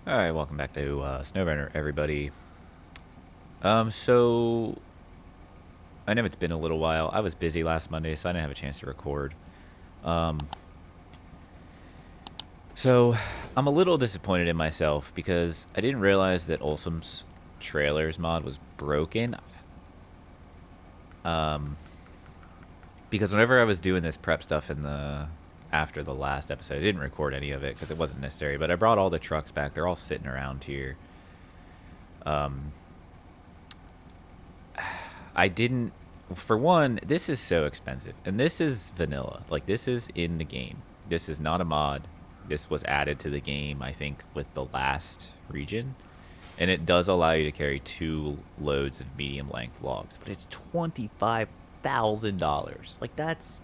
Alright, welcome back to SnowRunner, everybody. So I know it's been a little while. I was busy last Monday, so I didn't have a chance to record. Um, so I'm a little disappointed in myself because I didn't realize that Olsom's trailers mod was broken. Um, because whenever I was doing this prep stuff in the after the last episode, I didn't record any of it because it wasn't necessary. But I brought all the trucks back. They're all sitting around here. Um, I didn't. For one, this is so expensive, and this is vanilla. Like this is in the game. This is not a mod. This was added to the game, I think, with the last region, and it does allow you to carry 2 loads of medium length logs. But it's $25,000. Like that's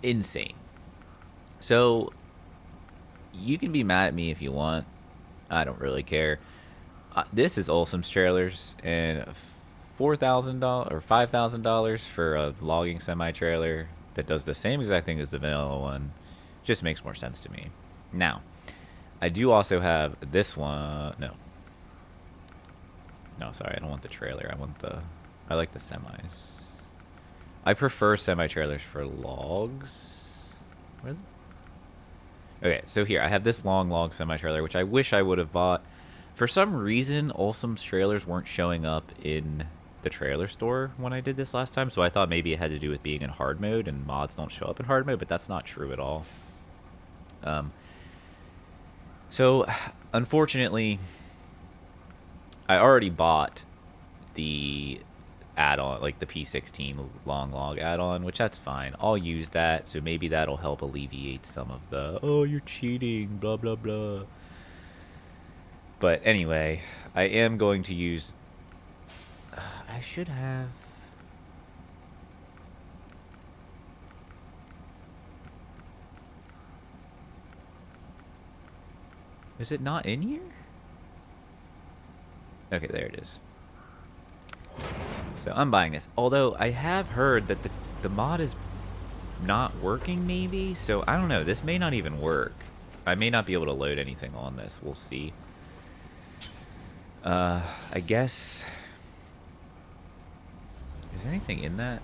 insane. So you can be mad at me if you want. I don't really care. This is Olsom's trailers, and $4,000 or $5,000 for a logging semi trailer that does the same exact thing as the vanilla one just makes more sense to me. Now, I do also have this one. No, no, sorry, I don't want the trailer. I like the semis. I prefer semi trailers for logs. Where is it? Okay, so here I have this long log semi trailer, which I wish I would have bought. For some reason, Olsom's trailers weren't showing up in the trailer store when I did this last time, so I thought maybe it had to do with being in hard mode and mods don't show up in hard mode, but that's not true at all. Um, so, unfortunately, I already bought the add-on, like the P16 long log add-on, which that's fine. I'll use that, so maybe that'll help alleviate some of the, oh, you're cheating, blah, blah, blah. But anyway, I am going to use. I should have. Is it not in here? Okay, there it is. So I'm buying this. Although I have heard that the mod is not working, maybe. So I don't know. This may not even work. I may not be able to load anything on this. We'll see. I guess. Is there anything in that?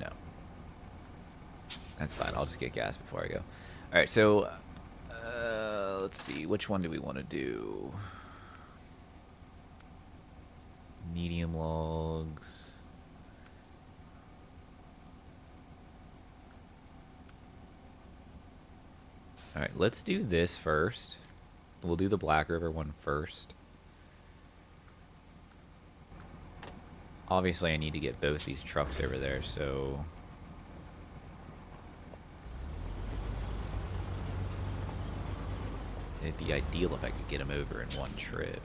No. That's fine. I'll just get gas before I go. All right. So let's see. Which one do we want to do? Medium logs. Alright, let's do this first. We'll do the Black River one first. Obviously, I need to get both these trucks over there, so... it'd be ideal if I could get them over in one trip.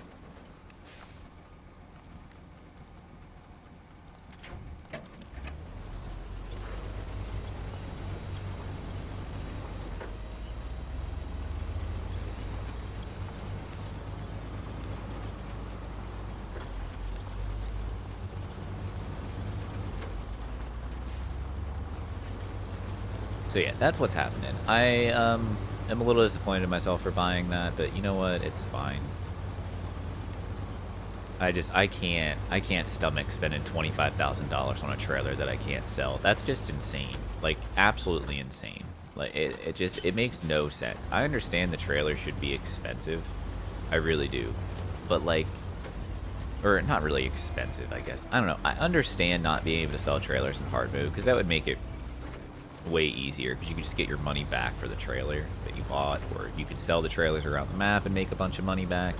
So yeah, that's what's happening. I am a little disappointed in myself for buying that, but you know what? It's fine. I can't stomach spending $25,000 on a trailer that I can't sell. That's just insane. Like absolutely insane. Like it makes no sense. I understand the trailer should be expensive. I really do. But like or not really expensive, I guess. I don't know. I understand not being able to sell trailers in hard mode because that would make it way easier because you can just get your money back for the trailer that you bought, or you could sell the trailers around the map and make a bunch of money back.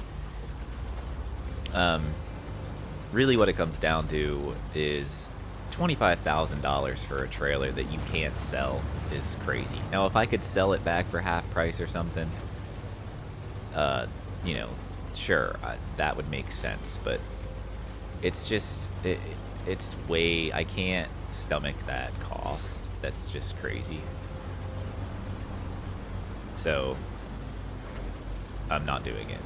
Really what it comes down to is $25,000 for a trailer that you can't sell is crazy. Now, if I could sell it back for half price or something, you know, sure, that would make sense. But it's just, it's way, I can't stomach that cost. That's just crazy. So, I'm not doing it.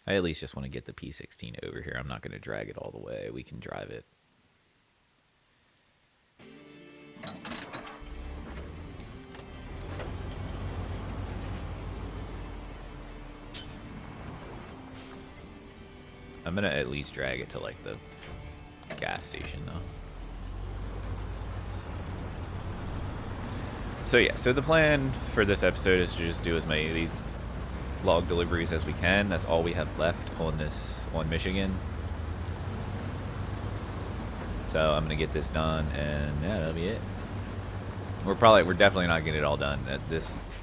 I at least just want to get the P16 over here. I'm not going to drag it all the way. We can drive it I'm gonna at least drag it to like the gas station though. So yeah, so the plan for this episode is to just do as many of these log deliveries as we can. That's all we have left on Michigan. So I'm gonna get this done, and yeah, that'll be it. We're definitely not getting it all done.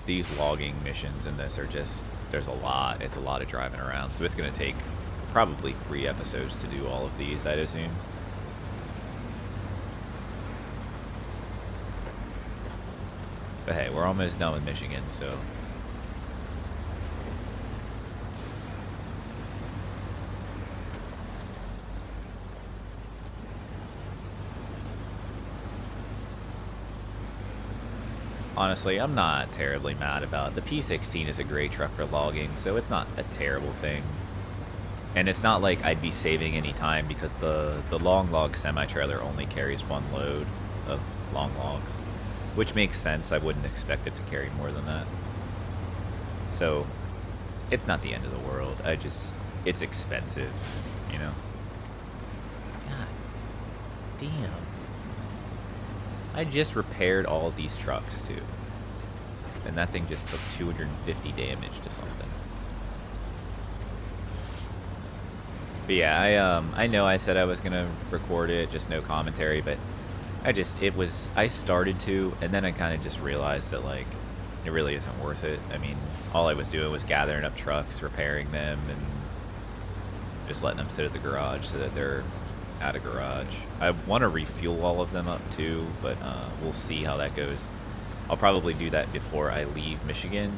These logging missions in this are just, there's a lot. It's a lot of driving around, so it's gonna take probably 3 episodes to do all of these, I'd assume. But hey, we're almost done with Michigan, so. Honestly, I'm not terribly mad about it. The P16 is a great truck for logging, so it's not a terrible thing. And it's not like I'd be saving any time because the long log semi-trailer only carries 1 load of long logs, which makes sense. I wouldn't expect it to carry more than that. So it's not the end of the world. It's expensive, you know? God damn. I just repaired all of these trucks too, and that thing just took 250 damage to something. But yeah, I know I said I was gonna record it, just no commentary, but I started to, and then I kind of just realized that like it really isn't worth it. I mean, all I was doing was gathering up trucks, repairing them, and just letting them sit at the garage so that they're out of garage. I want to refuel all of them up too, but we'll see how that goes. I'll probably do that before I leave Michigan,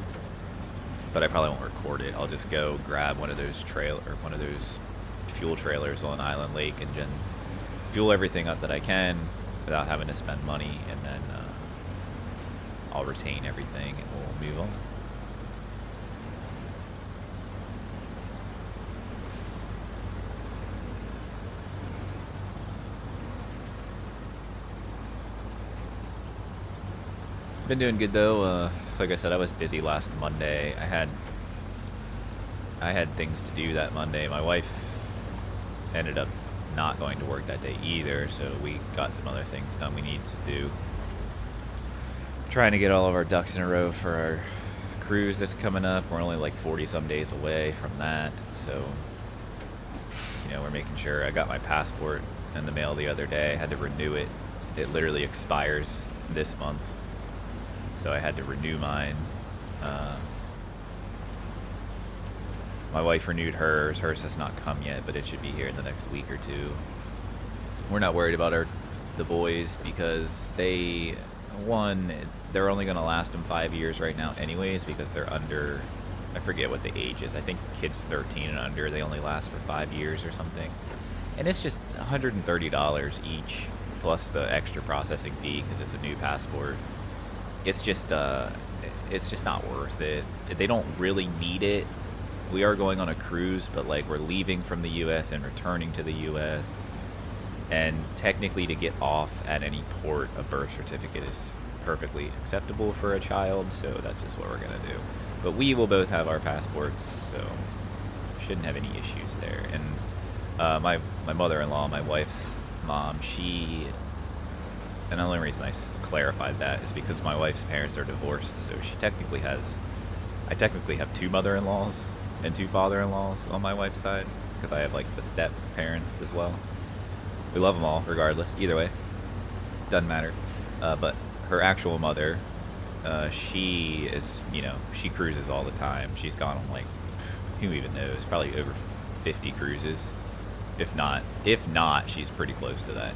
but I probably won't record it. I'll just go grab one of those fuel trailers on Island Lake and then fuel everything up that I can without having to spend money, and then I'll retain everything and we'll move on. Been doing good though. Like I said, I was busy last Monday. I had things to do that Monday. My wife ended up not going to work that day either, so we got some other things done we need to do. Trying to get all of our ducks in a row for our cruise that's coming up. We're only like 40 some days away from that, so you know, we're making sure. I got my passport in the mail the other day. I had to renew it. It literally expires this month, so I had to renew mine. My wife renewed hers. Hers has not come yet, but it should be here in the next week or 2. We're not worried about the boys because they're only going to last them 5 years right now anyways, because they're under, I forget what the age is. I think kids 13 and under, they only last for 5 years or something. And it's just $130 each, plus the extra processing fee because it's a new passport. It's just not worth it. They don't really need it. We are going on a cruise, but like we're leaving from the U.S. and returning to the U.S. And technically to get off at any port, a birth certificate is perfectly acceptable for a child, so that's just what we're going to do. But we will both have our passports, so shouldn't have any issues there. And my mother-in-law, my wife's mom, and the only reason I clarified that is because my wife's parents are divorced, so I technically have 2 mother-in-laws and 2 father-in-laws on my wife's side, because I have like the step parents as well. We love them all regardless, either way, doesn't matter. But her actual mother, she is, you know, she cruises all the time. She's gone on like, who even knows, probably over 50 cruises. If not, she's pretty close to that.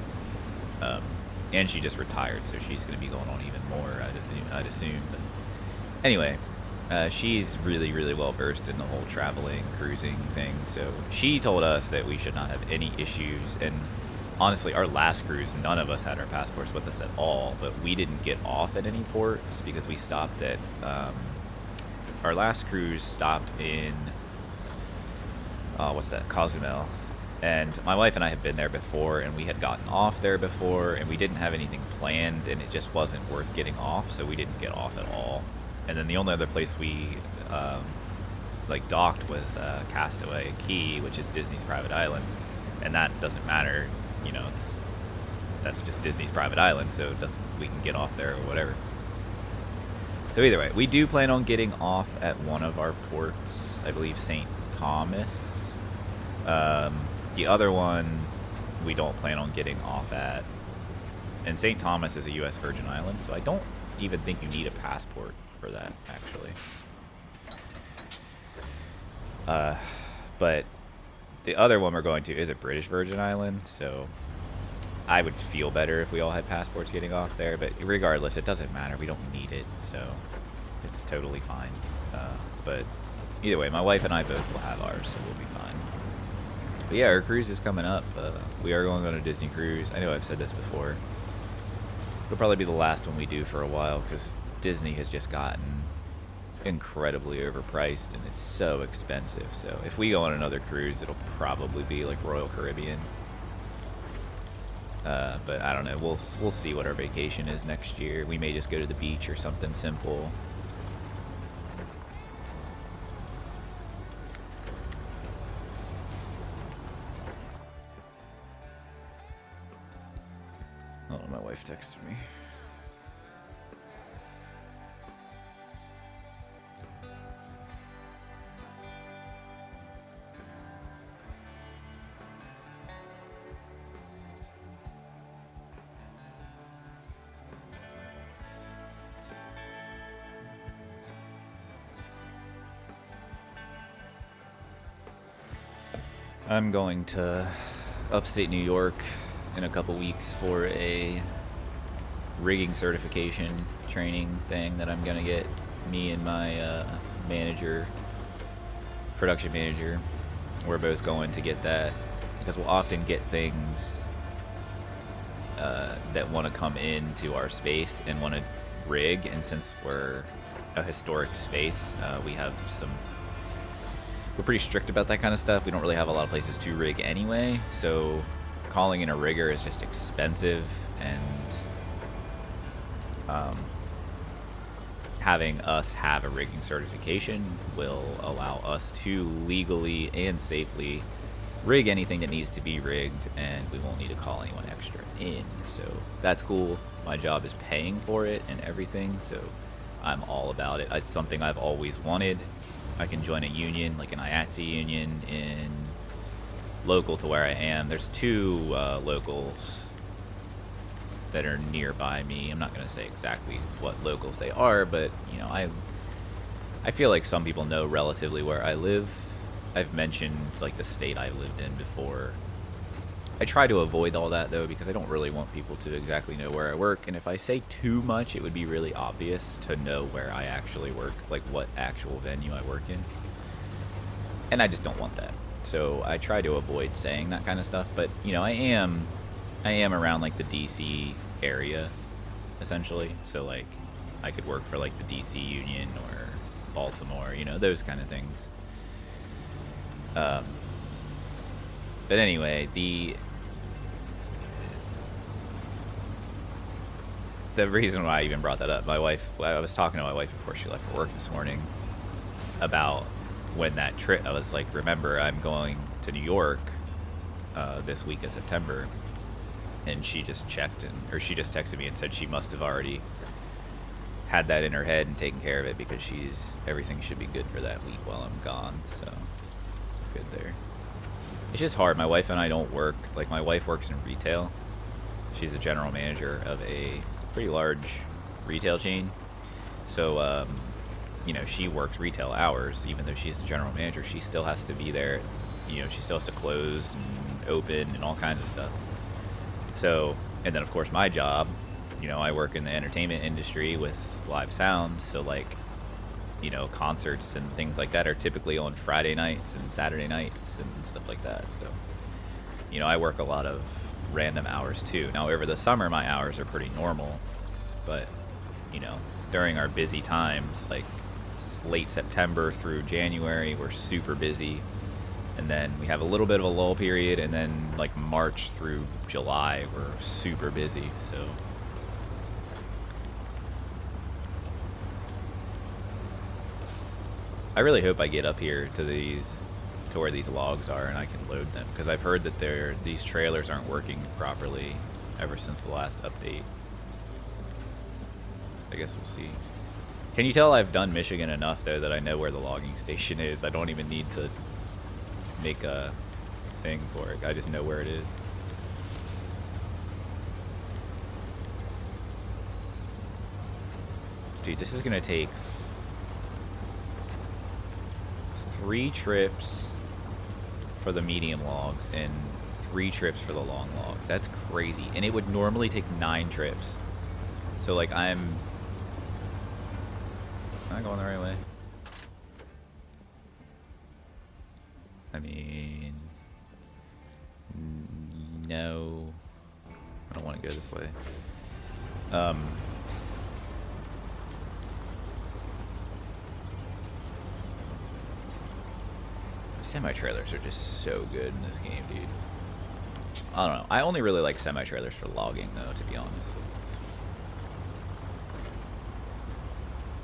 And she just retired, so she's going to be going on even more, I'd assume. But anyway, she's really, really well versed in the whole traveling, cruising thing. So she told us that we should not have any issues. And honestly, our last cruise, none of us had our passports with us at all. But we didn't get off at any ports because we stopped at our last cruise stopped in Cozumel. And my wife and I had been there before, and we had gotten off there before, and we didn't have anything planned, and it just wasn't worth getting off, so we didn't get off at all. And then the only other place we like docked was Castaway Key, which is Disney's private island, and that doesn't matter. You know, that's just Disney's private island, so it doesn't, we can get off there or whatever. So either way, we do plan on getting off at one of our ports, I believe St. Thomas. The other one we don't plan on getting off at. And St. Thomas is a U.S. Virgin Island, so I don't even think you need a passport for that, actually. But the other one we're going to is a British Virgin Island, so I would feel better if we all had passports getting off there, but regardless, it doesn't matter. We don't need it, so it's totally fine. But either way, my wife and I both will have ours, so we'll be fine. But yeah, our cruise is coming up. We are going on a Disney cruise. I know I've said this before. It'll probably be the last one we do for a while, because Disney has just gotten incredibly overpriced, and it's so expensive. So if we go on another cruise, it'll probably be like Royal Caribbean. But I don't know. We'll see what our vacation is next year. We may just go to the beach or something simple. Oh, my wife texted me. I'm going to upstate New York in a couple weeks for a rigging certification training thing that I'm gonna get. Me and my manager, production manager, we're both going to get that, because we'll often get things that want to come into our space and want to rig, and since we're a historic space, we're pretty strict about that kind of stuff. We don't really have a lot of places to rig anyway, so calling in a rigger is just expensive, and having us have a rigging certification will allow us to legally and safely rig anything that needs to be rigged, and we won't need to call anyone extra in. So that's cool. My job is paying for it and everything, so I'm all about it. It's something I've always wanted. I can join a union, like an IATSE union, local to where I am. There's two locals that are nearby me. I'm not going to say exactly what locals they are, but you know, I feel like some people know relatively where I live. I've mentioned like the state I lived in before. I try to avoid all that though, because I don't really want people to exactly know where I work, and if I say too much, it would be really obvious to know where I actually work, like what actual venue I work in. And I just don't want that. So I try to avoid saying that kind of stuff, but you know, I am around like the DC area, essentially. So like, I could work for like the DC Union or Baltimore, you know, those kind of things. But anyway, the reason why I even brought that up, I was talking to my wife before she left for work this morning about when that trip, I was like, remember, I'm going to New York this week of September, and she just checked, or she just texted me and said she must have already had that in her head and taken care of it, because everything should be good for that week while I'm gone, so good there. It's just hard. My wife and I don't work, like my wife works in retail. She's a general manager of a pretty large retail chain, so you know, she works retail hours. Even though she's the general manager, she still has to be there. You know, she still has to close and open and all kinds of stuff. So, and then of course my job, you know, I work in the entertainment industry with live sound, so like, you know, concerts and things like that are typically on Friday nights and Saturday nights and stuff like that. So, you know, I work a lot of random hours too. Now over the summer my hours are pretty normal, but you know, during our busy times, like late September through January, we're super busy, and then we have a little bit of a lull period, and then like March through July we're super busy. So I really hope I get up here to where these logs are and I can load them, because I've heard that these trailers aren't working properly ever since the last update. I guess we'll see. Can you tell I've done Michigan enough though that I know where the logging station is? I don't even need to make a thing for it. I just know where it is. Dude, this is gonna take 3 trips for the medium logs and 3 trips for the long logs. That's crazy. And it would normally take 9 trips. So like am I going the right way? I mean, no. I don't want to go this way. Semi-trailers are just so good in this game, dude. I don't know. I only really like semi-trailers for logging, though, to be honest.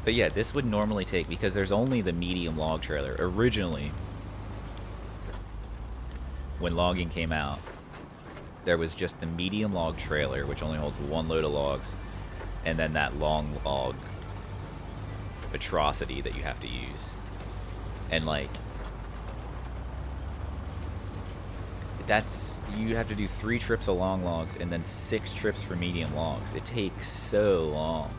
But yeah, this would normally take, because there's only the medium log trailer. Originally, when logging came out, there was just the medium log trailer, which only holds 1 load of logs, and then that long log atrocity that you have to use. And like, you have to do 3 trips of long logs and then 6 trips for medium logs. It takes so long.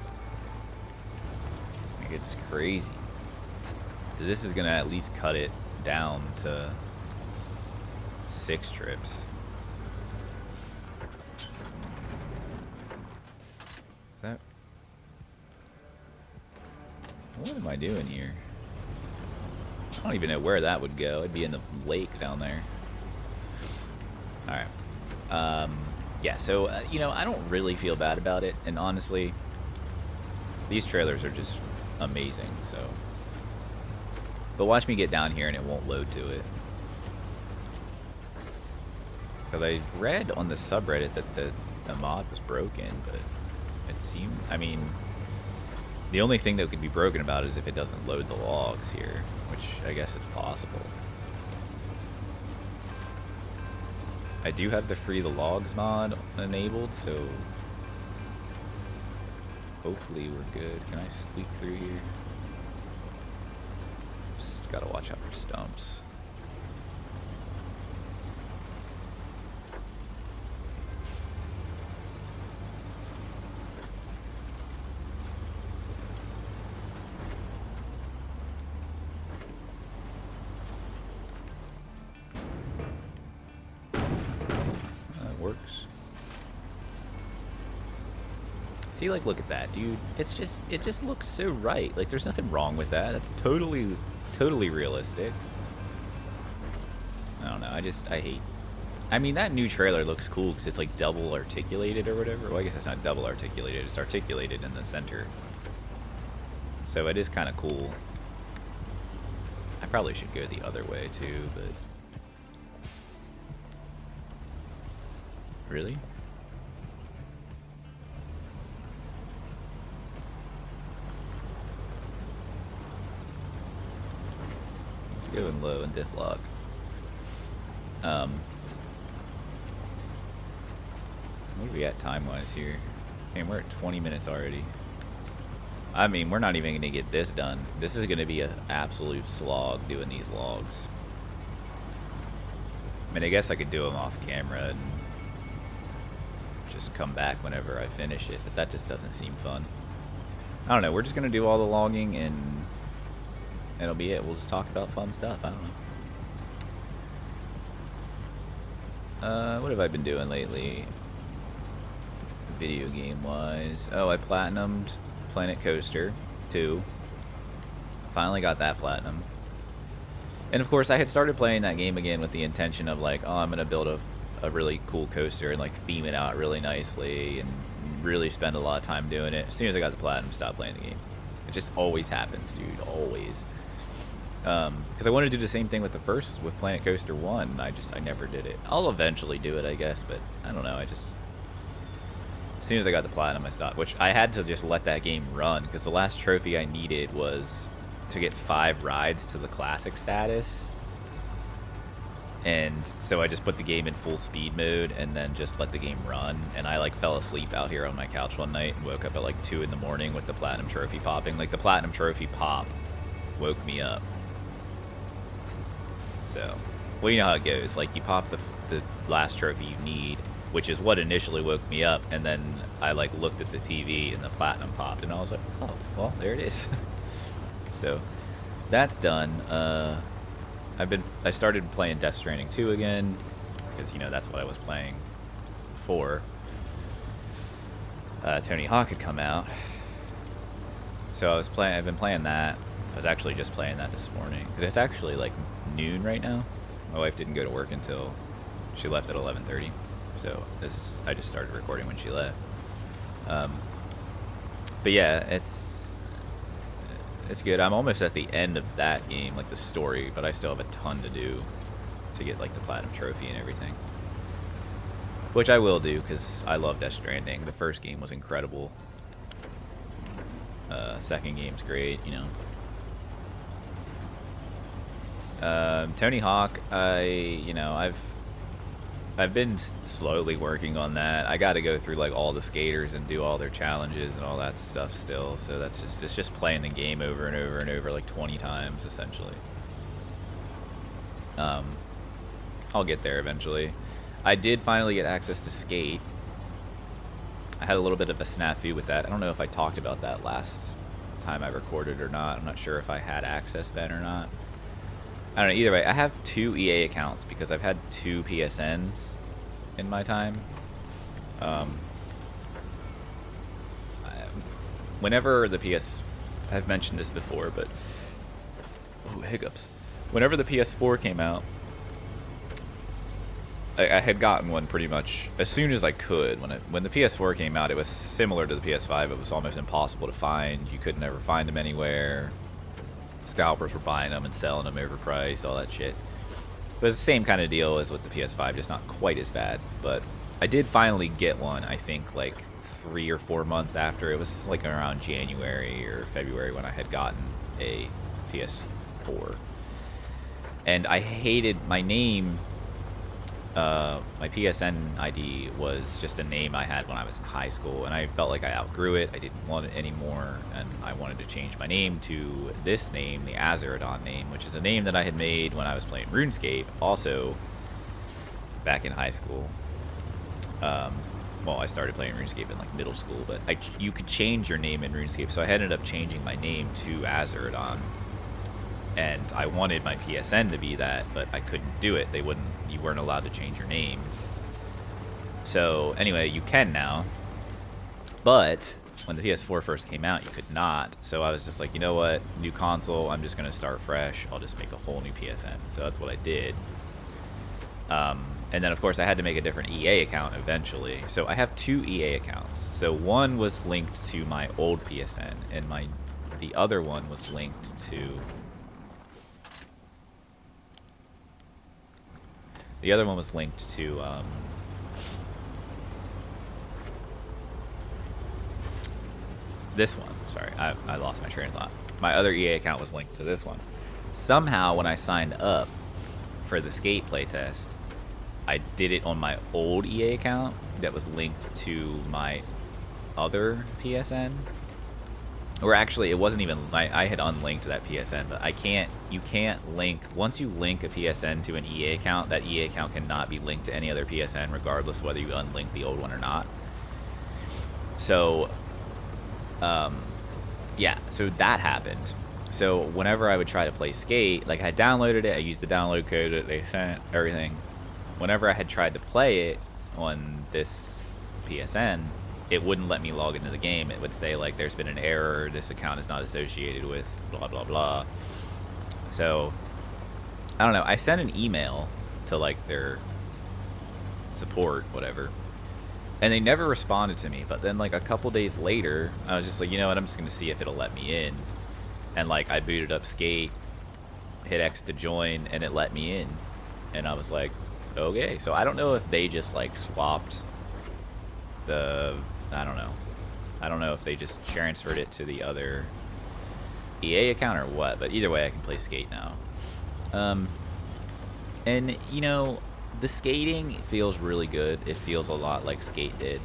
Like, it's crazy. So this is gonna at least cut it down to 6 trips. What am I doing here? I don't even know where that would go. It'd be in the lake down there. Alright. Yeah, so, you know, I don't really feel bad about it. And honestly, these trailers are just amazing, so. But watch me get down here and it won't load to it. Because I read on the subreddit that the mod was broken, but it seemed, I mean, the only thing that could be broken about it is if it doesn't load the logs here, which I guess is possible. I do have the free the logs mod enabled, so hopefully we're good. Can I squeak through here? Just gotta watch out for stumps. See, like, look at that, dude. It just looks so right. Like, there's nothing wrong with that. That's totally realistic. I don't know. I hate. I mean, that new trailer looks cool because it's like double articulated or whatever. Well, I guess it's not double articulated. It's articulated in the center. So it is kind of cool. I probably should go the other way too, but really. Going low and diff lock. What are we at time-wise here? Man, we're at 20 minutes already. I mean, we're not even going to get this done. This is going to be an absolute slog doing these logs. I mean, I guess I could do them off camera and just come back whenever I finish it, but that just doesn't seem fun. I don't know. We're just going to do all the logging and that'll be it. We'll just talk about fun stuff. I don't know. What have I been doing lately? Video game wise. Oh, I platinumed Planet Coaster 2. Finally got that platinum. And of course I had started playing that game again with the intention of like, oh, I'm gonna build a really cool coaster and like theme it out really nicely and really spend a lot of time doing it. As soon as I got the platinum, stop playing the game. It just always happens, dude. Always. Because I wanted to do the same thing with with Planet Coaster 1. I never did it. I'll eventually do it, I guess, but I don't know. As soon as I got the platinum, I stopped. Which I had to just let that game run, because the last trophy I needed was to get 5 rides to the classic status. And so I just put the game in full speed mode and then just let the game run. And I like fell asleep out here on my couch one night and woke up at like 2 in the morning with the platinum trophy popping. Like the platinum trophy pop woke me up. So, well, you know how it goes. Like you pop the last trophy you need, which is what initially woke me up. And then I like looked at the TV and the platinum popped and I was like, oh, well, there it is. So that's done. I started playing Death Stranding 2 again, because, you know, that's what I was playing before Tony Hawk had come out. So I've been playing that. I was actually just playing that this morning, because it's actually like noon right now. My wife didn't go to work until she left at 11:30, so I just started recording when she left. But yeah, it's good. I'm almost at the end of that game, like the story, but I still have a ton to do to get like the platinum trophy and everything. Which I will do, because I love Death Stranding. The first game was incredible. Second game's great, you know. Tony Hawk, I've been slowly working on that. I got to go through like all the skaters and do all their challenges and all that stuff still. So it's just playing the game over and over and over like 20 times essentially. I'll get there eventually. I did finally get access to Skate. I had a little bit of a snafu with that. I don't know if I talked about that last time I recorded or not. I'm not sure if I had access then or not. I don't know, either way, I have 2 EA accounts because I've had 2 PSNs in my time. Whenever the I've mentioned this before, but, oh, hiccups. Whenever the PS4 came out, I had gotten one pretty much as soon as I could. When the PS4 came out, it was similar to the PS5. It was almost impossible to find. You could never find them anywhere. Scalpers were buying them and selling them overpriced, all that shit. But it's the same kind of deal as with the PS5, just not quite as bad. But I did finally get one, I think, like 3 or 4 months after. It was like around January or February when I had gotten a PS4. And I hated my name. My PSN ID was just a name I had when I was in high school, and I felt like I outgrew it. I didn't want it anymore, and I wanted to change my name to this name, the Azerodon name, which is a name that I had made when I was playing RuneScape, also back in high school. Well, I started playing RuneScape in like middle school, but you could change your name in RuneScape, so I ended up changing my name to Azerodon. And I wanted my PSN to be that, but I couldn't do it. You weren't allowed to change your name. So anyway, you can now. But when the PS4 first came out, you could not. So I was just like, you know what? New console, I'm just going to start fresh. I'll just make a whole new PSN. So that's what I did. And then, of course, I had to make a different EA account eventually. So I have 2 EA accounts. So one was linked to my old PSN, and the other one was linked to... The other one was linked to, this one. Sorry, I lost my train of thought. My other EA account was linked to this one. Somehow, when I signed up for the Skate playtest, I did it on my old EA account that was linked to my other PSN. Or actually, it wasn't even, I had unlinked that PSN, but you can't link, once you link a PSN to an EA account, that EA account cannot be linked to any other PSN, regardless whether you unlink the old one or not. So, yeah, so that happened. So whenever I would try to play Skate, like I downloaded it, I used the download code that they sent, everything. Whenever I had tried to play it on this PSN, it wouldn't let me log into the game. It would say like there's been an error, this account is not associated with blah blah blah. So I don't know, I sent an email to like their support, whatever, and they never responded to me. But then like a couple days later, I was just like, you know what, I'm just gonna see if it'll let me in. And like I booted up Skate, hit X to join, and it let me in. And I was like, okay. So I don't know if they just like swapped the, I don't know if they just transferred it to the other EA account or what, but either way, I can play Skate now. And, you know, the skating feels really good. It feels a lot like Skate did.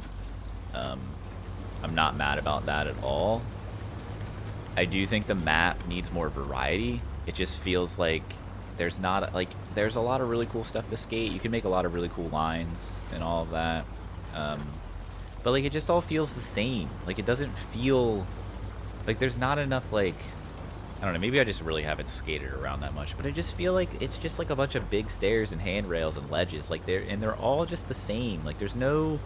I'm not mad about that at all. I do think the map needs more variety. It just feels like there's not, like, there's a lot of really cool stuff to skate. You can make a lot of really cool lines and all of that. But, like, it just all feels the same. Like, it doesn't feel, like, there's not enough, like, I don't know, maybe I just really haven't skated around that much, but I just feel like it's just like a bunch of big stairs and handrails and ledges, like they're all just the same. Like there's no,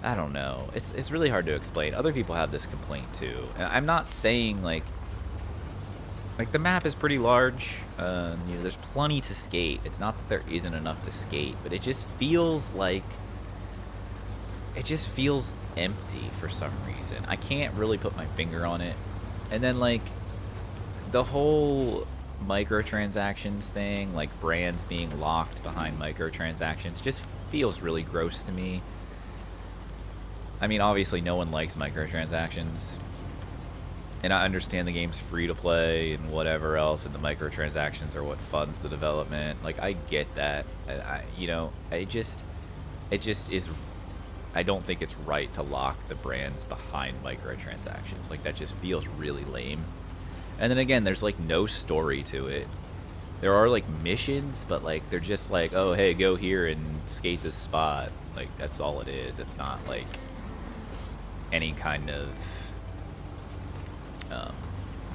I don't know. It's really hard to explain. Other people have this complaint too. And I'm not saying like the map is pretty large. You know, there's plenty to skate. It's not that there isn't enough to skate, but it just feels like empty for some reason. I can't really put my finger on it. And then like the whole microtransactions thing, like brands being locked behind microtransactions, just feels really gross to me. I mean, obviously no one likes microtransactions, and I understand the game's free to play and whatever else, and the microtransactions are what funds the development. Like, I get that. You know, it just is. I don't think it's right to lock the brands behind microtransactions. Like, that just feels really lame. And then again, there's like no story to it. There are like missions, but like they're just like, oh hey, go here and skate this spot. Like that's all it is. It's not like any kind of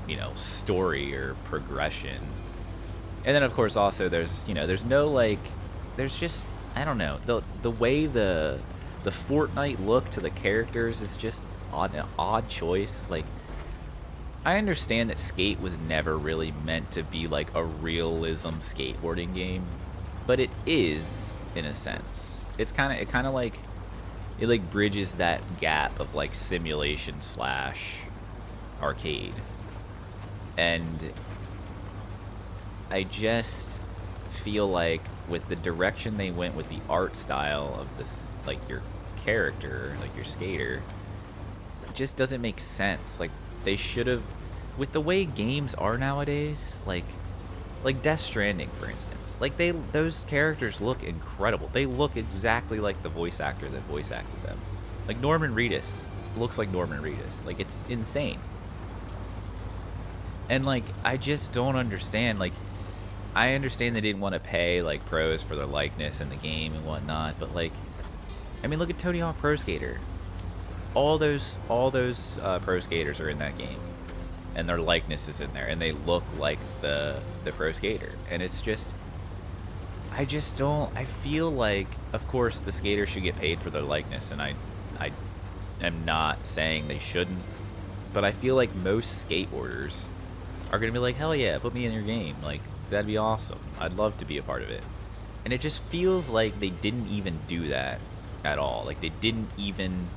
you know, story or progression. And then of course also there's, you know, there's no like, there's just, I don't know, the way the Fortnite look to the characters is just an odd choice. Like, I understand that Skate was never really meant to be like a realism skateboarding game, but it is in a sense. It kind of like bridges that gap of like simulation / arcade. And I just feel like with the direction they went with the art style of this, like your character, like your skater, it just doesn't make sense. Like, they should have, with the way games are nowadays, like Death Stranding, for instance. Like, those characters look incredible. They look exactly like the voice actor that voice acted them. Like, Norman Reedus looks like Norman Reedus. Like, it's insane. And, like, I just don't understand. Like, I understand they didn't want to pay, like, pros for their likeness in the game and whatnot, but, like, I mean, look at Tony Hawk Pro Skater. All those pro skaters are in that game, and their likeness is in there, and they look like the pro skater. And it's just, I just don't. I feel like, of course, the skaters should get paid for their likeness, and I am not saying they shouldn't, but I feel like most skateboarders are gonna be like, hell yeah, put me in your game. Like, that'd be awesome. I'd love to be a part of it. And it just feels like they didn't even do that at all. Like, they didn't even,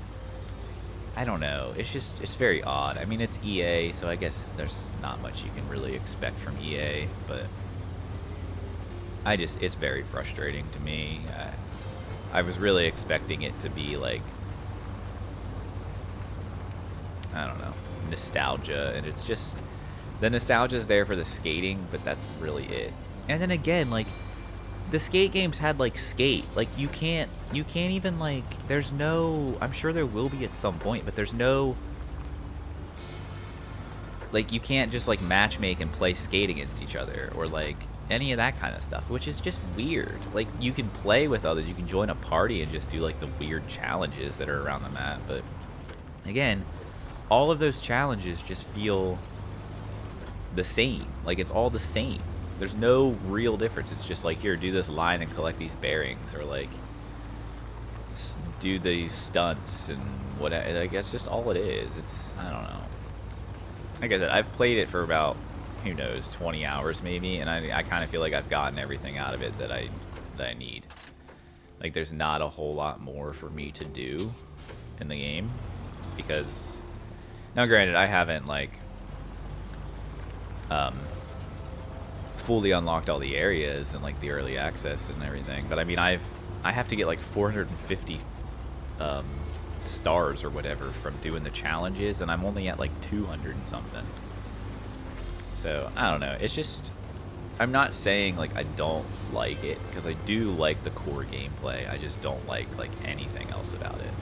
I don't know. It's very odd. I mean, it's EA, so I guess there's not much you can really expect from EA, but it's very frustrating to me. I was really expecting it to be like, I don't know, nostalgia, and it's just, the nostalgia's there for the skating, but that's really it. And then again, like, the Skate games had like Skate. Like, you can't even, like, there's no, I'm sure there will be at some point, but there's no, like, you can't just like matchmake and play Skate against each other, or like any of that kind of stuff, which is just weird. Like, you can play with others, you can join a party and just do like the weird challenges that are around the map, but again, all of those challenges just feel the same. Like, it's all the same. There's no real difference. It's just like, here, do this line and collect these bearings, or like do these stunts and whatever. Like, that's just all it is. It's, I don't know. Like I said, I've played it for about, who knows, 20 hours maybe, and I kind of feel like I've gotten everything out of it that I need. Like, there's not a whole lot more for me to do in the game, because now granted, I haven't like fully unlocked all the areas and like the early access and everything, but I mean, I have to get like 450 stars or whatever from doing the challenges, and I'm only at like 200 and something. So, I don't know. It's just, I'm not saying, like, I don't like it, because I do like the core gameplay. I just don't like anything else about it.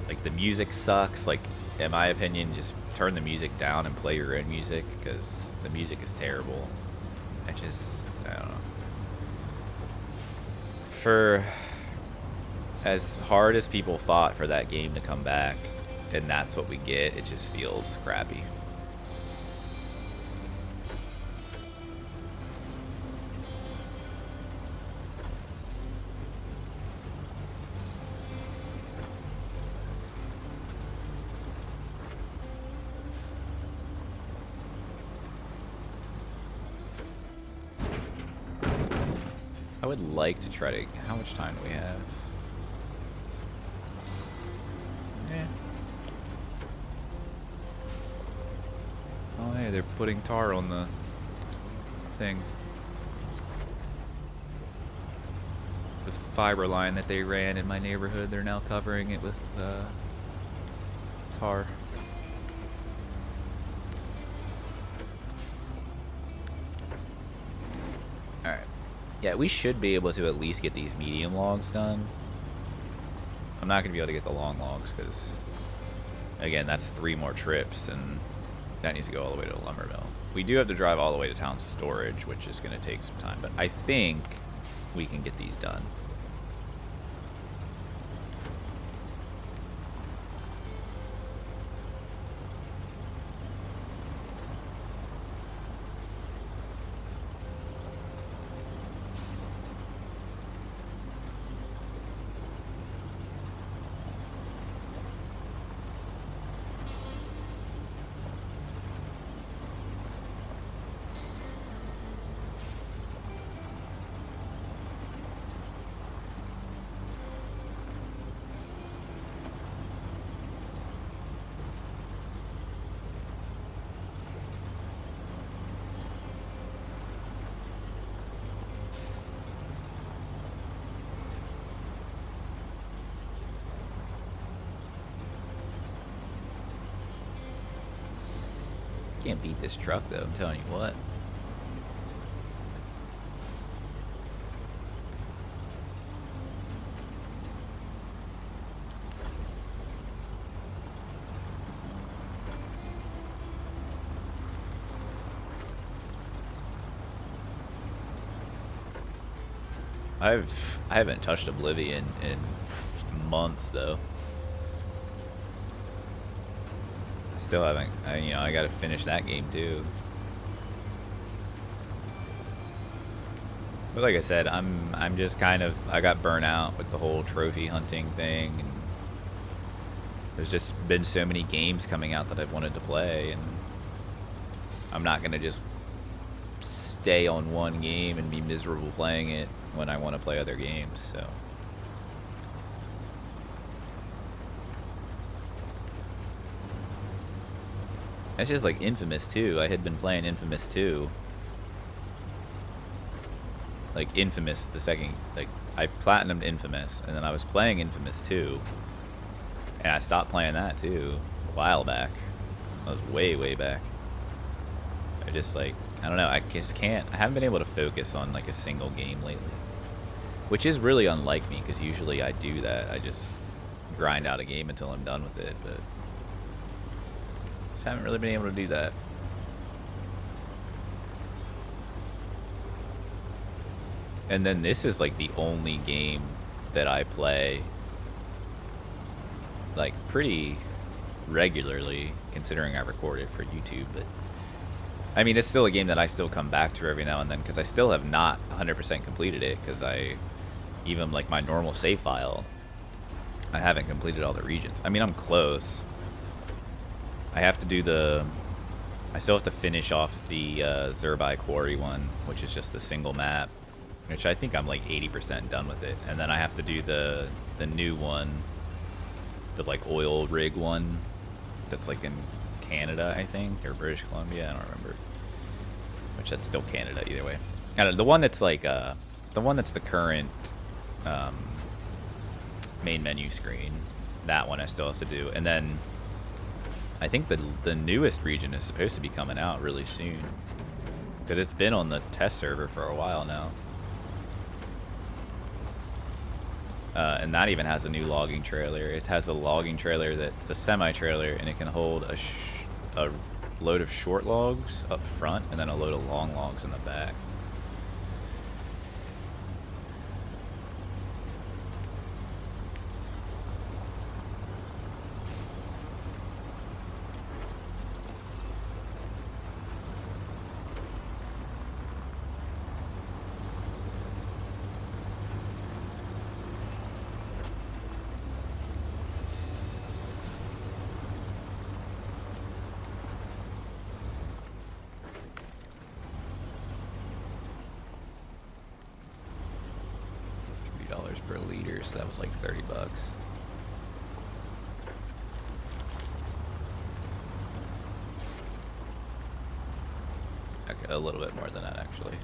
Like, the music sucks. Like, in my opinion, just turn the music down and play your own music, because the music is terrible. I don't know. For as hard as people fought for that game to come back, and that's what we get, it just feels crappy. I would like to try to... How much time do we have? Yeah. Oh, hey, they're putting tar on the thing. The fiber line that they ran in my neighborhood, they're now covering it with tar. Alright. Yeah, we should be able to at least get these medium logs done. I'm not going to be able to get the long logs because, again, that's 3 more trips, and that needs to go all the way to the lumber mill. We do have to drive all the way to town storage, which is going to take some time, but I think we can get these done. Can't beat this truck though, I'm telling you what. I haven't touched Oblivion in months though. Still haven't. I gotta finish that game too. But like I said, I'm just kind of, I got burnt out with the whole trophy hunting thing, and there's just been so many games coming out that I've wanted to play, and I'm not gonna just stay on one game and be miserable playing it when I want to play other games. So. It's just like Infamous 2. I had been playing Infamous 2. Like Infamous, the second, like I platinumed Infamous, and then I was playing Infamous 2, and I stopped playing that too a while back. That was way back. I just like, I don't know, I just can't, I haven't been able to focus on like a single game lately, which is really unlike me, because usually I do that. I just grind out a game until I'm done with it, but just haven't really been able to do that. And then this is like the only game that I play like pretty regularly, considering I record it for YouTube. But I mean, it's still a game that I still come back to every now and then, because I still have not 100% completed it, because even like my normal save file, I haven't completed all the regions. I mean, I'm close. I have to do I still have to finish off the Zerbai Quarry one, which is just a single map, which I think I'm like 80% done with it. And then I have to do the new one, the like oil rig one, that's like in Canada, I think, or British Columbia, I don't remember. Which that's still Canada either way. I don't know, the one that's like the one that's the current main menu screen, that one I still have to do. And then I think the newest region is supposed to be coming out really soon. Because it's been on the test server for a while now. And that even has a new logging trailer. It has a logging trailer that's a semi-trailer, and it can hold a load of short logs up front, and then a load of long logs in the back. $3 per liter, so that was like 30 bucks. Okay, a little bit more than that actually.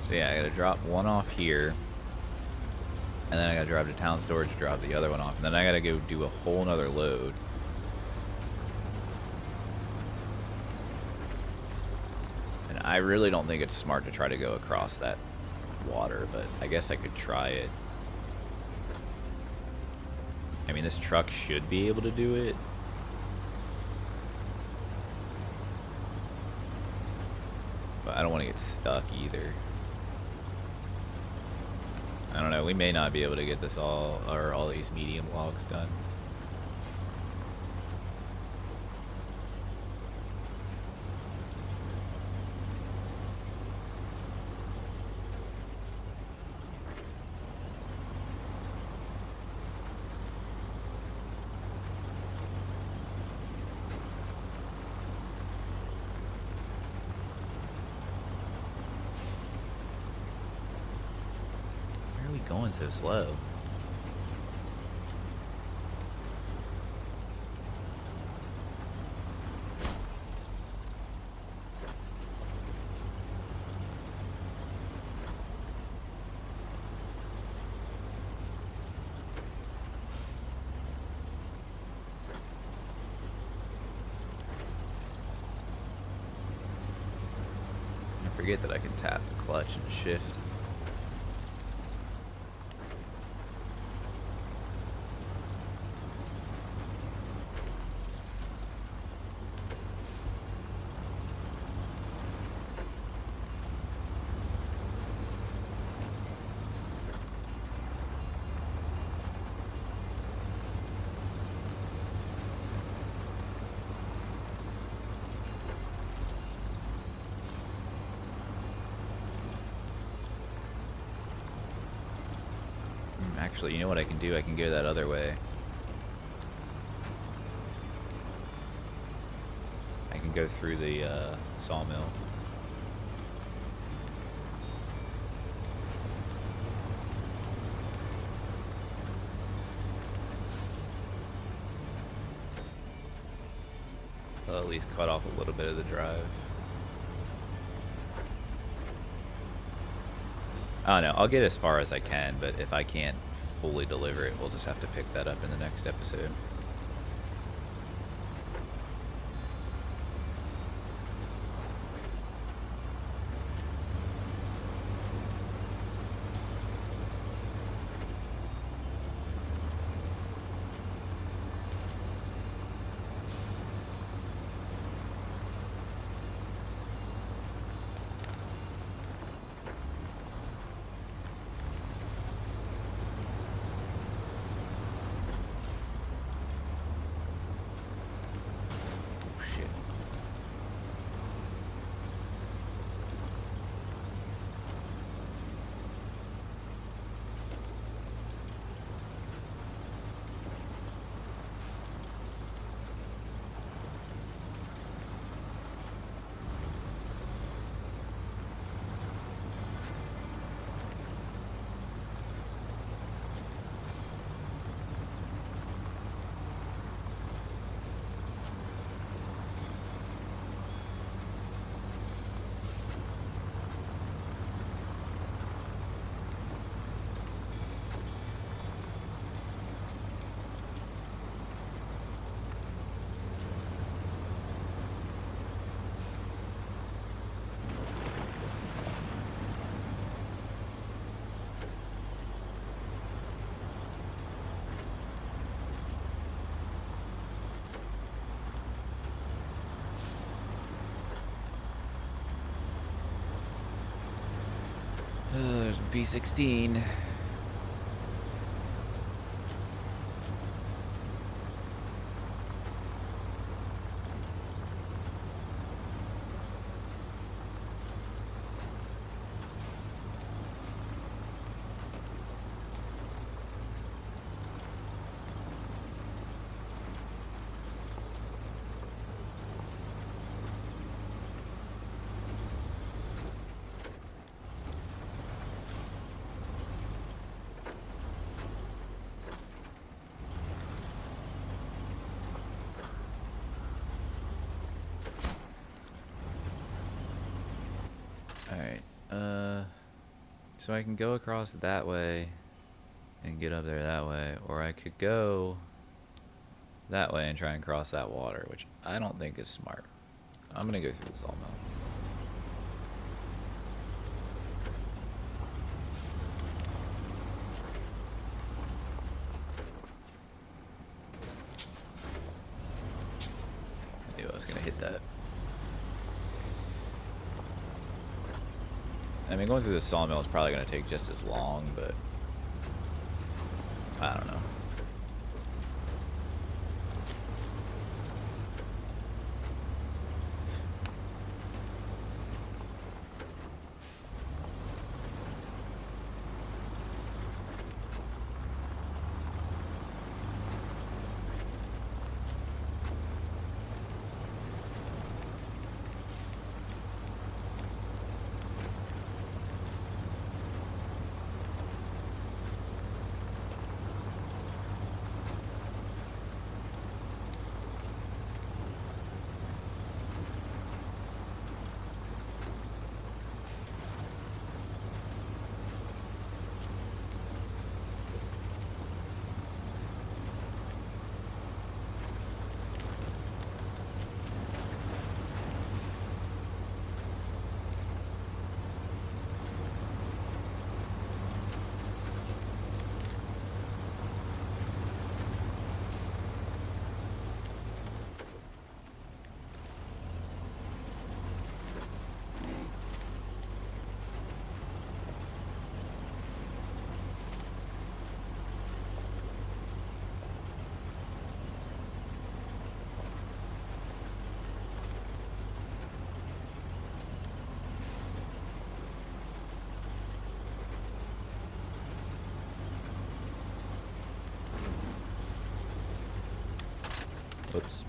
So yeah, I gotta drop one off here, and then I gotta drive to town storage to drop the other one off, and then I gotta go do a whole nother load. And I really don't think it's smart to try to go across that water, but I guess I could try it. I mean, this truck should be able to do it. But I don't want to get stuck either. I don't know, we may not be able to get this all these medium logs done. Going so slow. I forget that I can tap the clutch and shift. Actually, you know what I can do? I can go that other way. I can go through the sawmill. I'll at least cut off a little bit of the drive. I don't know, I'll get as far as I can, but if I can't fully deliver it, we'll just have to pick that up in the next episode. P16. Alright, so I can go across that way and get up there that way, or I could go that way and try and cross that water, which I don't think is smart. I'm gonna go through the sawmill. I knew I was gonna hit that. I mean, going through the sawmill is probably gonna take just as long, but I don't know. Whoops.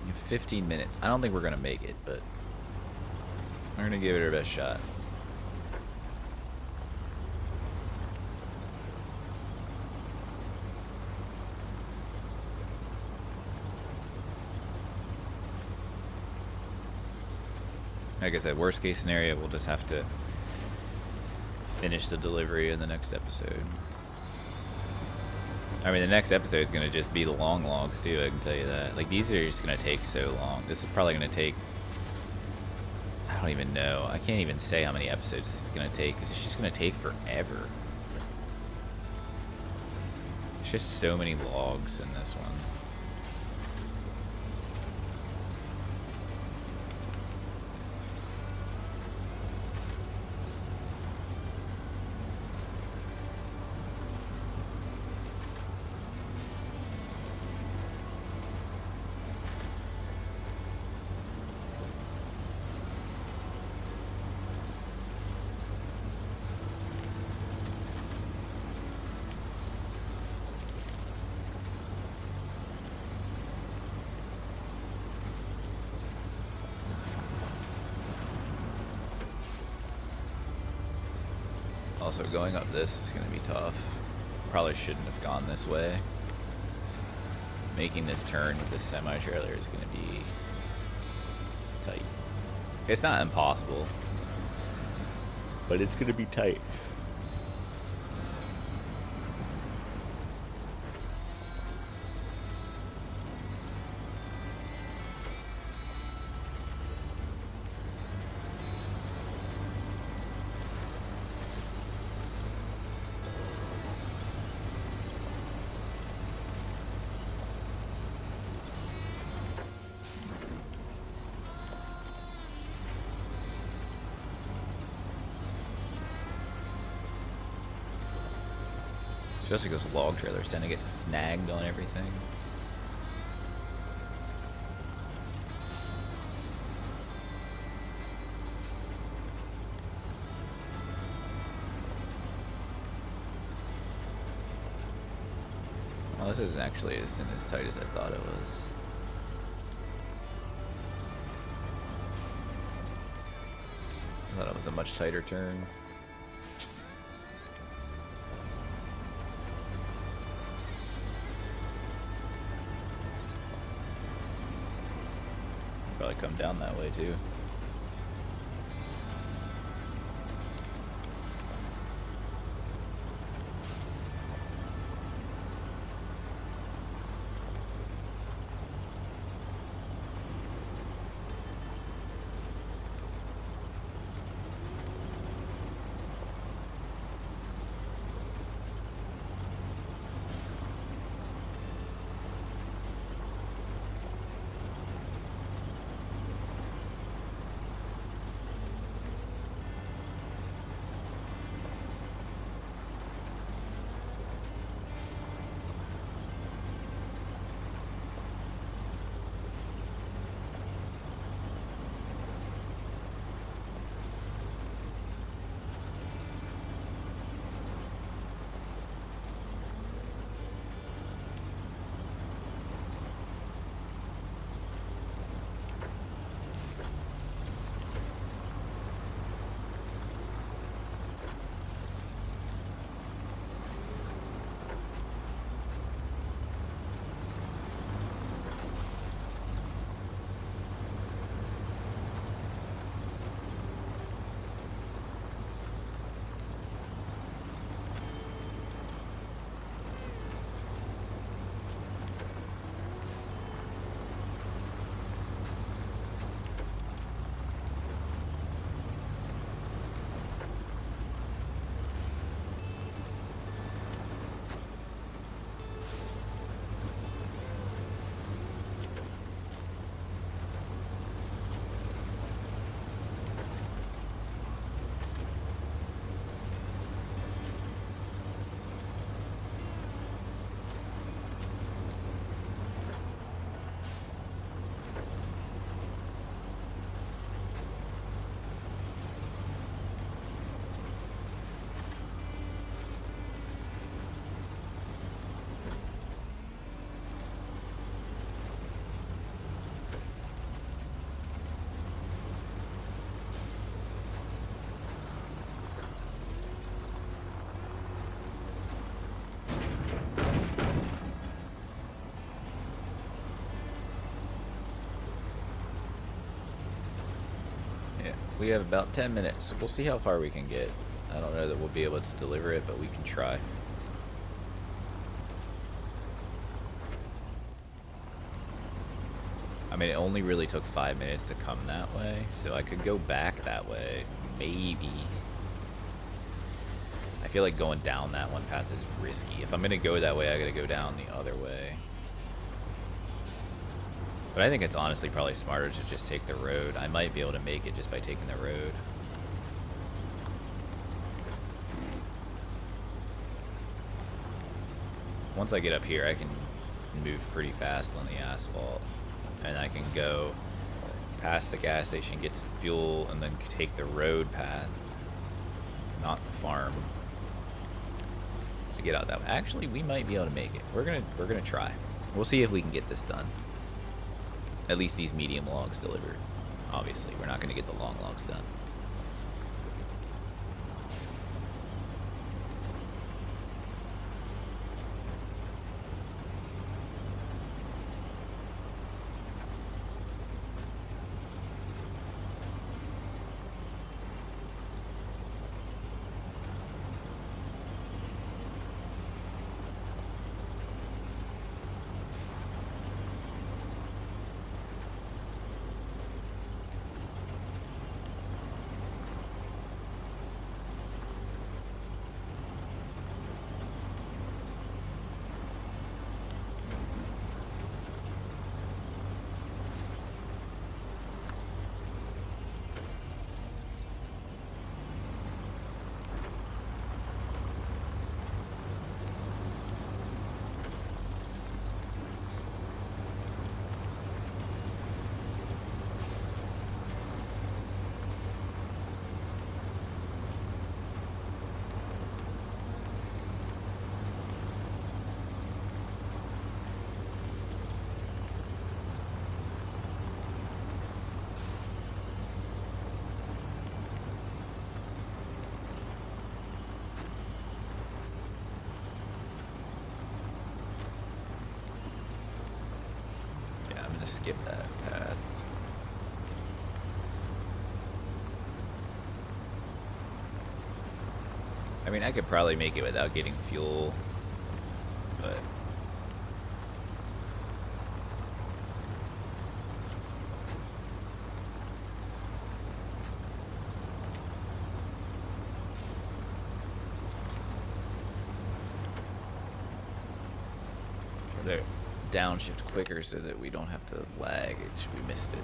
In 15 minutes. I don't think we're gonna make it, but we're gonna give it our best shot. Like I said, worst case scenario, we'll just have to finish the delivery in the next episode. I mean, the next episode is going to just be the long logs, too, I can tell you that. Like, these are just going to take so long. This is probably going to take, I don't don't even know. I can't even say how many episodes this is going to take, because it's just going to take forever. There's just so many logs in this one. Also, going up this is going to be tough. Probably shouldn't have gone this way. Making this turn with this semi-trailer is going to be tight. It's not impossible, but it's going to be tight. Especially because log trailers tend to get snagged on everything. Well, this isn't actually as tight as I thought it was. I thought it was a much tighter turn. Probably come down that way too. We have about 10 minutes, so we'll see how far we can get. I don't know that we'll be able to deliver it, but we can try. I mean, it only really took 5 minutes to come that way, so I could go back that way, maybe. I feel like going down that one path is risky. If I'm gonna go that way, I gotta go down the other way. But I think it's honestly probably smarter to just take the road. I might be able to make it just by taking the road. Once I get up here, I can move pretty fast on the asphalt. And I can go past the gas station, get some fuel, and then take the road path, not the farm, to get out that way. Actually, we might be able to make it. We're gonna try. We'll see if we can get this done. At least these medium logs delivered. Obviously, we're not gonna get the long logs done. Skip that path. I mean, I could probably make it without getting fuel, but they're downshift quicker so that we don't have to lag. We missed it.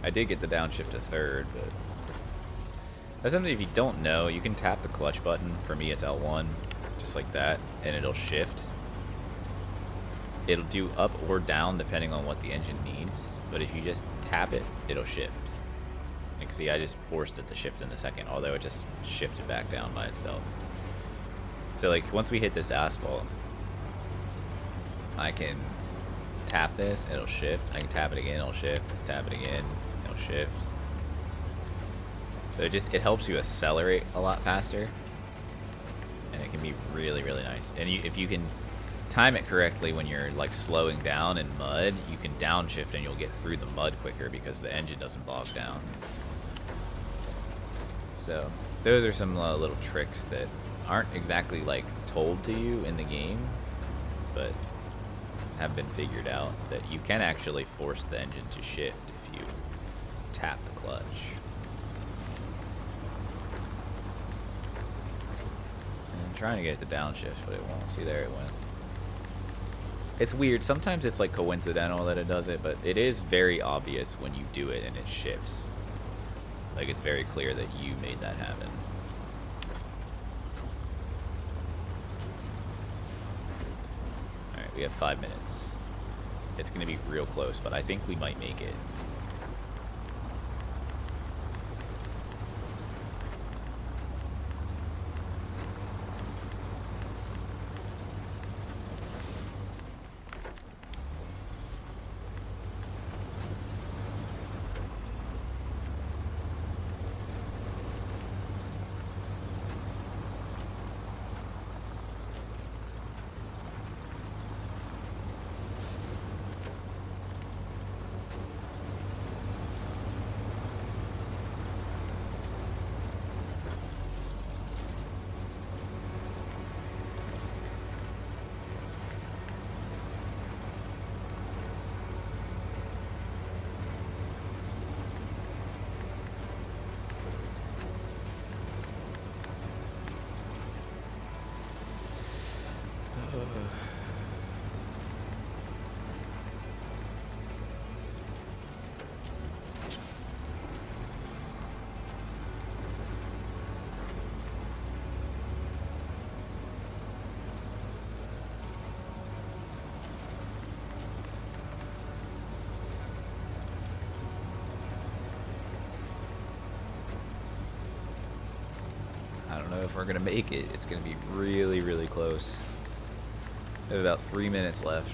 I did get the downshift to third, but that's something if you don't know, you can tap the clutch button. For me, it's L1, just like that, and it'll shift. It'll do up or down depending on what the engine needs, but if you just tap it, it'll shift. You can see I just forced it to shift in a second, although it just shifted back down by itself. So like once we hit this asphalt, I can tap this, it'll shift. I can tap it again, it'll shift. Tap it again, it'll shift. So it helps you accelerate a lot faster, and it can be really, really nice. And if you can time it correctly when you're like slowing down in mud, you can downshift and you'll get through the mud quicker because the engine doesn't bog down. So those are some little tricks that aren't exactly like told to you in the game, but have been figured out that you can actually force the engine to shift if you tap the clutch. And I'm trying to get it to downshift, but it won't. See, there it went. It's weird. Sometimes it's like coincidental that it does it, but it is very obvious when you do it and it shifts. Like it's very clear that you made that happen. Alright, we have 5 minutes. It's going to be real close, but I think we might make it. I don't know if we're gonna make it. It's gonna be really, really close. We have about 3 minutes left.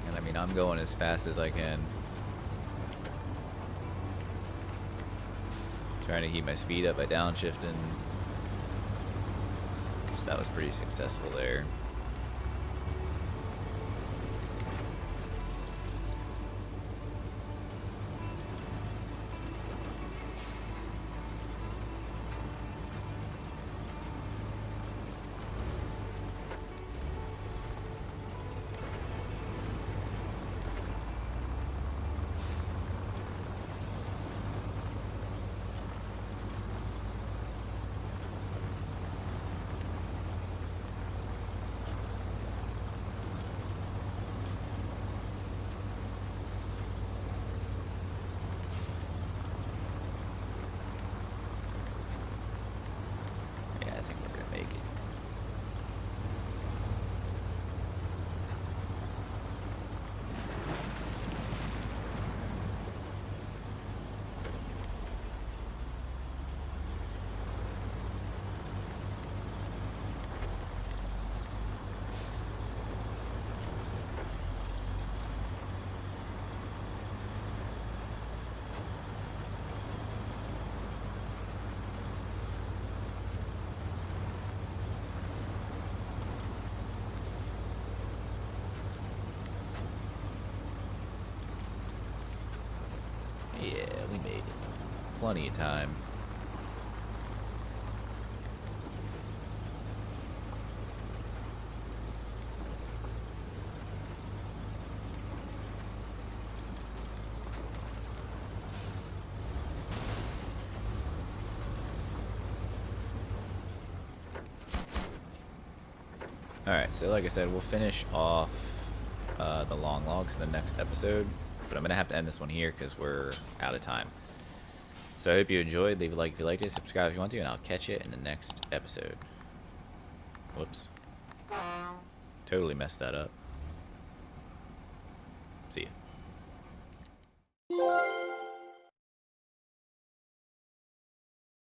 And I mean, I'm going as fast as I can. Trying to keep my speed up by downshifting. So that was pretty successful there. Yeah, we made it. Plenty of time. Alright, so like I said, we'll finish off the long logs in the next episode. But I'm going to have to end this one here because we're out of time. So I hope you enjoyed. Leave a like if you liked it. Subscribe if you want to. And I'll catch you in the next episode. Whoops. Totally messed that up. See ya.